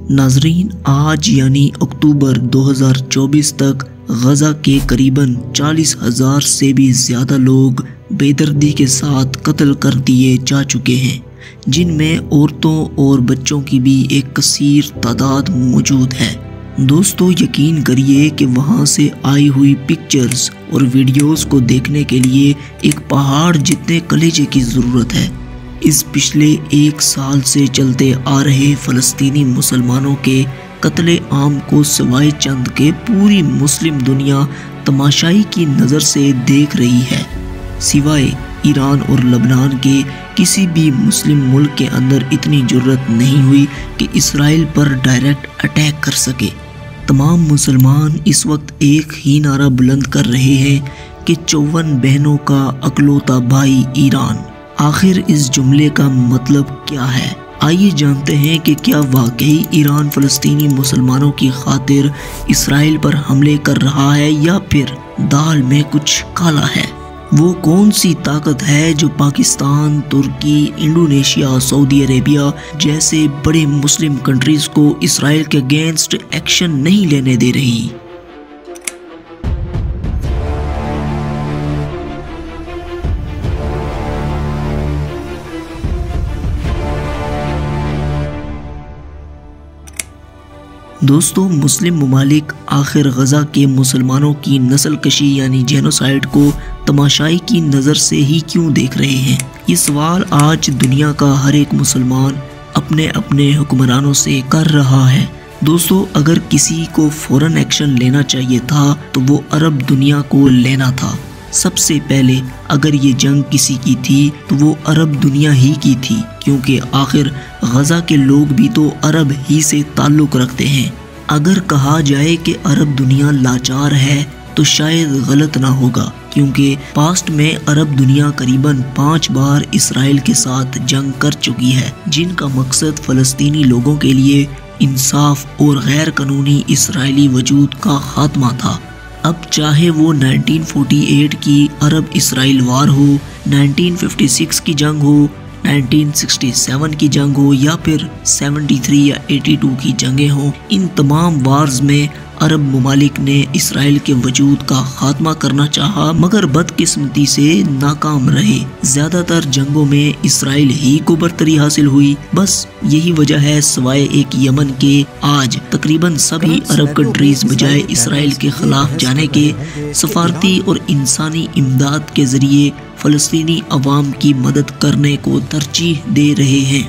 नाजरीन, आज यानी अक्टूबर 2024 तक गजा के करीबन 40,000 से भी ज़्यादा लोग बेदर्दी के साथ कत्ल कर दिए जा चुके हैं, जिनमें औरतों और बच्चों की भी एक कसीर तादाद मौजूद है। दोस्तों, यकीन करिए कि वहाँ से आई हुई पिक्चर्स और वीडियोस को देखने के लिए एक पहाड़ जितने कलेजे की ज़रूरत है। इस पिछले 1 साल से चलते आ रहे फ़लस्तीनी मुसलमानों के कत्ले आम को सिवाय चंद के पूरी मुस्लिम दुनिया तमाशाई की नज़र से देख रही है। सिवाय ईरान और लबनान के किसी भी मुस्लिम मुल्क के अंदर इतनी जुर्रत नहीं हुई कि इसराइल पर डायरेक्ट अटैक कर सके। तमाम मुसलमान इस वक्त एक ही नारा बुलंद कर रहे हैं कि 54 बहनों का अकलौता भाई ईरान। आखिर इस जुमले का मतलब क्या है? आइए जानते हैं कि क्या वाकई ईरान फ़लस्तीनी मुसलमानों की खातिर इसराइल पर हमले कर रहा है या फिर दाल में कुछ काला है। वो कौन सी ताकत है जो पाकिस्तान, तुर्की, इंडोनेशिया, सऊदी अरेबिया जैसे बड़े मुस्लिम कंट्रीज़ को इसराइल के अगेंस्ट एक्शन नहीं लेने दे रही। दोस्तों, मुस्लिम ममालिक आखिर गजा के मुसलमानों की नस्ल कशी यानी जेनोसाइड को तमाशाई की नज़र से ही क्यों देख रहे हैं? ये सवाल आज दुनिया का हर एक मुसलमान अपने अपने हुक्मरानों से कर रहा है। दोस्तों, अगर किसी को फ़ौरन एक्शन लेना चाहिए था तो वो अरब दुनिया को लेना था। सबसे पहले अगर ये जंग किसी की थी तो वो अरब दुनिया ही की थी, क्योंकि आखिर गजा के लोग भी तो अरब ही से ताल्लुक़ रखते हैं। अगर कहा जाए कि अरब दुनिया लाचार है तो शायद गलत ना होगा, क्योंकि पास्ट में अरब दुनिया करीबन 5 बार इसराइल के साथ जंग कर चुकी है, जिनका मकसद फ़लस्तीनी लोगों के लिए इंसाफ और गैर कानूनी इसराइली वजूद का खात्मा था। अब चाहे वो 1948 की अरब इसराइल वार हो, 1956 की जंग हो, 1967 की जंग हो या फिर 73 या 82 की जंगें हों, इन तमाम वार्स में अरब ममालिक ने इसराइल के वजूद का खात्मा करना चाहा, मगर बदकिस्मती से नाकाम रहे। ज़्यादातर जंगों में इसराइल ही को बरतरी हासिल हुई। बस यही वजह है, सिवाय एक यमन के आज तकरीबन सभी अरब कंट्रीज बजाय इसराइल के खिलाफ जाने के सफारती और इंसानी इमदाद के ज़रिए फ़लस्तीनी अवाम की मदद करने को तरजीह दे रहे हैं।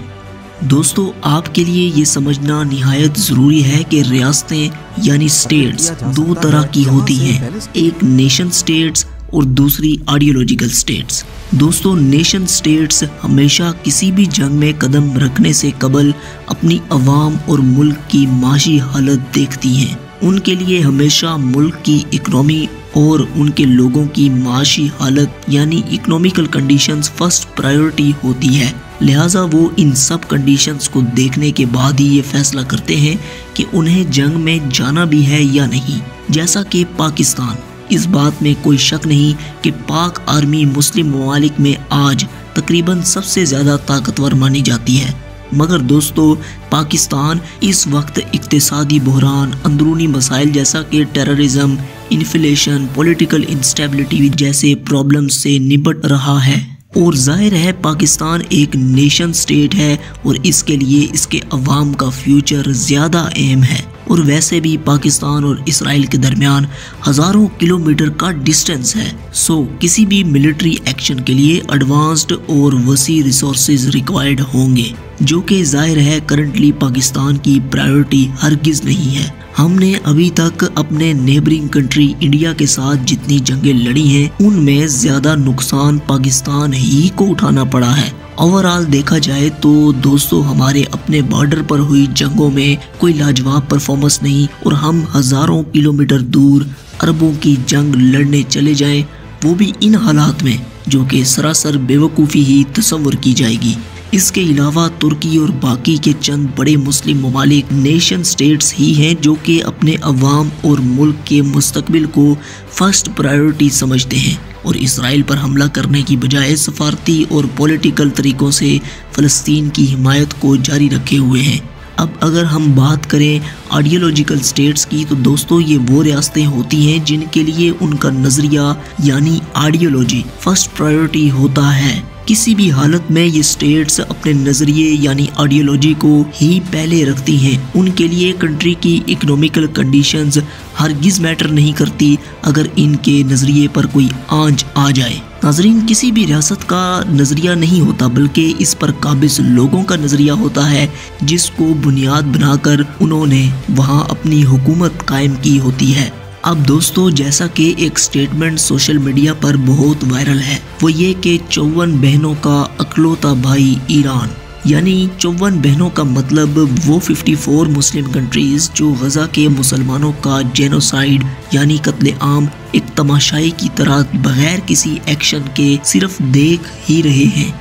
दोस्तों, आपके लिए ये समझना निहायत ज़रूरी है कि रियासतें यानी स्टेट्स 2 तरह की होती हैं, एक नेशन स्टेट्स और दूसरी आइडियोलॉजिकल स्टेट्स। दोस्तों, नेशन स्टेट्स हमेशा किसी भी जंग में कदम रखने से कबल अपनी अवाम और मुल्क की माशी हालत देखती हैं। उनके लिए हमेशा मुल्क की इकनॉमी और उनके लोगों की माशी हालत यानी इकोनॉमिकल कंडीशंस फर्स्ट प्रायोरिटी होती है। लिहाजा वो इन सब कंडीशंस को देखने के बाद ही ये फैसला करते हैं कि उन्हें जंग में जाना भी है या नहीं। जैसा कि पाकिस्तान, इस बात में कोई शक नहीं कि पाक आर्मी मुस्लिम ममालिक में आज तकरीबन सबसे ज़्यादा ताकतवर मानी जाती है। मगर दोस्तों, पाकिस्तान इस वक्त इक्तिसादी बहरान, अंदरूनी मसाइल जैसा कि टेररिज्म, इन्फ्लेशन, पॉलिटिकल इंस्टेबिलिटी जैसे प्रॉब्लम से निपट रहा है। और जाहिर है पाकिस्तान एक नेशन स्टेट है और इसके लिए इसके अवाम का फ्यूचर ज़्यादा अहम है। और वैसे भी पाकिस्तान और इसराइल के दरमियान हज़ारों किलोमीटर का डिस्टेंस है। सो किसी भी मिलिट्री एक्शन के लिए एडवांस्ड और वसी रिसोर्सेज रिक्वायर्ड होंगे, जो कि जाहिर है करंटली पाकिस्तान की प्रायोरिटी हरगिज़ नहीं है। हमने अभी तक अपने नेबरिंग कंट्री इंडिया के साथ जितनी जंगें लड़ी हैं, उनमें ज़्यादा नुकसान पाकिस्तान ही को उठाना पड़ा है। ओवरऑल देखा जाए तो दोस्तों, हमारे अपने बॉर्डर पर हुई जंगों में कोई लाजवाब परफॉर्मेंस नहीं, और हम हज़ारों किलोमीटर दूर अरबों की जंग लड़ने चले जाएं, वो भी इन हालात में जो कि सरासर बेवकूफ़ी ही तस्वुर की जाएगी। इसके अलावा तुर्की और बाकी के चंद बड़े मुस्लिम ममालिक नेशन स्टेट्स ही हैं जो कि अपने अवाम और मुल्क के मुस्तकबिल को फर्स्ट प्रायोरिटी समझते हैं और इसराइल पर हमला करने की बजाय सफारती और पॉलिटिकल तरीक़ों से फ़लस्तीन की हिमायत को जारी रखे हुए हैं। अब अगर हम बात करें आइडियोलॉजिकल स्टेट्स की, तो दोस्तों ये वो रियासतें होती हैं जिनके लिए उनका नज़रिया यानी आइडियोलॉजी फर्स्ट प्रायोरिटी होता है। किसी भी हालत में ये स्टेट्स अपने नज़रिए यानी आइडियोलॉजी को ही पहले रखती हैं। उनके लिए कंट्री की इकोनॉमिकल कंडीशंस हरगिज़ मैटर नहीं करती अगर इनके नज़रिए पर कोई आंच आ जाए। नाज़रीन, किसी भी रियासत का नज़रिया नहीं होता बल्कि इस पर काबिज लोगों का नज़रिया होता है जिसको बुनियाद बनाकर उन्होंने वहाँ अपनी हुकूमत कायम की होती है। अब दोस्तों, जैसा कि एक स्टेटमेंट सोशल मीडिया पर बहुत वायरल है, वो ये कि 54 बहनों का अकलौता भाई ईरान, यानी 54 बहनों का मतलब वो 54 मुस्लिम कंट्रीज जो गजा के मुसलमानों का जेनोसाइड यानी कत्ले आम एक तमाशाई की तरह बगैर किसी एक्शन के सिर्फ देख ही रहे हैं,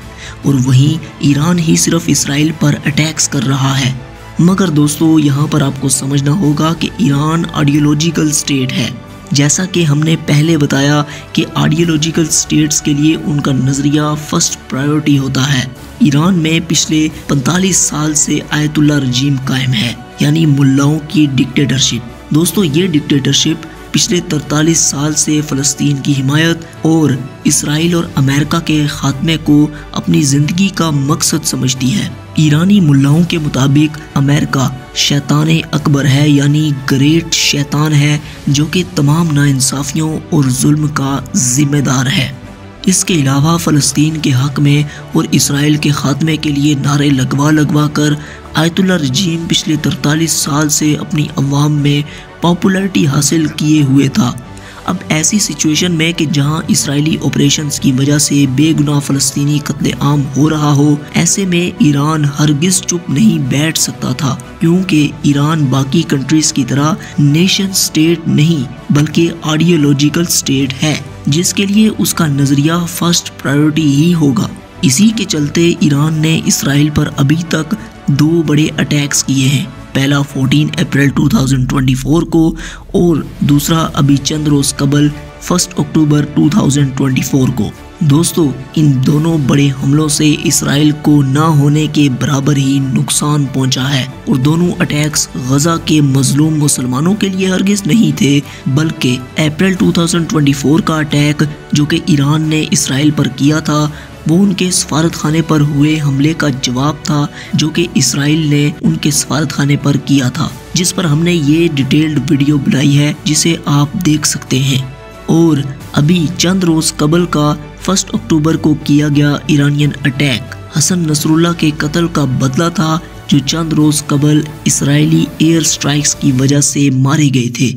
और वहीं ईरान ही सिर्फ इसराइल पर अटैक्स कर रहा है। मगर दोस्तों, यहाँ पर आपको समझना होगा कि ईरान आइडियोलॉजिकल स्टेट है। जैसा कि हमने पहले बताया कि आइडियोलॉजिकल स्टेट्स के लिए उनका नज़रिया फर्स्ट प्रायोरिटी होता है। ईरान में पिछले 45 साल से आयतुल्ला रजीम कायम है, यानी मुल्लाओं की डिक्टेटरशिप। दोस्तों, ये डिक्टेटरशिप पिछले 43 साल से फ़लस्तीन की हिमायत और इसराइल और अमेरिका के खात्मे को अपनी ज़िंदगी का मकसद समझती है। ईरानी मुल्लाओं के मुताबिक अमेरिका शैतान अकबर है, यानी ग्रेट शैतान है जो कि तमाम नाइंसाफियों और जुल्म का जिम्मेदार है। इसके अलावा फ़लस्तीन के हक़ में और इसराइल के खात्मे के लिए नारे लगवा कर आयतुल्ला रजीम पिछले 43 साल से अपनी अवाम में पॉपुलैरिटी हासिल किए हुए था। अब ऐसी सिचुएशन में कि जहां इसराइली ऑपरेशंस की वजह से बेगुनाह फ़लस्तीनी कत्ले आम हो रहा हो, ऐसे में ईरान हरगिज़ चुप नहीं बैठ सकता था, क्योंकि ईरान बाकी कंट्रीज़ की तरह नेशन स्टेट नहीं बल्कि आइडियोलॉजिकल स्टेट है, जिसके लिए उसका नज़रिया फर्स्ट प्रायोरिटी ही होगा। इसी के चलते ईरान ने इसराइल पर अभी तक 2 बड़े अटैक्स किए हैं। पहला 14 अप्रैल 2024 को और दूसरा अभी चंद रोज़ कबल 1 अक्टूबर 2024 को। दोस्तों, इन दोनों बड़े हमलों से इसराइल को ना होने के बराबर ही नुकसान पहुंचा है, और दोनों अटैक्स गजा के मजलूम मुसलमानों के लिए हरगिज़ नहीं थे, बल्कि अप्रैल 2024 का अटैक जो कि ईरान ने इसराइल पर किया था, वो उनके सफारत खाने पर हुए हमले का जवाब था जो कि इसराइल ने उनके सफारत खाने पर किया था, जिस पर हमने ये डिटेल्ड वीडियो बनाई है जिसे आप देख सकते हैं। और अभी चंद रोज़ कबल का 1 अक्टूबर को किया गया ईरानियन अटैक हसन नसरुल्लाह के कत्ल का बदला था, जो चंद रोज़ कबल इसराइली एयर स्ट्राइक्स की वजह से मारे गए थे।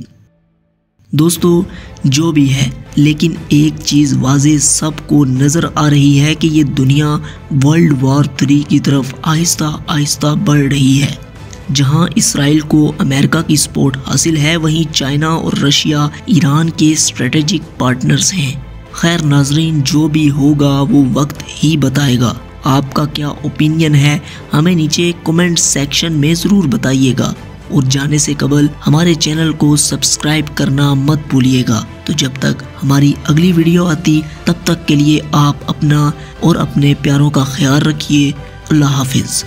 दोस्तों, जो भी है, लेकिन एक चीज़ वाज़े सबको नज़र आ रही है कि ये दुनिया वर्ल्ड वॉर 3 की तरफ आहिस्ता आहिस्ता बढ़ रही है। जहां इसराइल को अमेरिका की सपोर्ट हासिल है, वहीं चाइना और रशिया ईरान के स्ट्रेटेजिक पार्टनर्स हैं। खैर नाजरीन, जो भी होगा वो वक्त ही बताएगा। आपका क्या ओपिनियन है हमें नीचे कमेंट सेक्शन में ज़रूर बताइएगा, और जाने से कबल हमारे चैनल को सब्सक्राइब करना मत भूलिएगा। तो जब तक हमारी अगली वीडियो आती, तब तक के लिए आप अपना और अपने प्यारों का ख्याल रखिए। अल्लाह हाफिज़।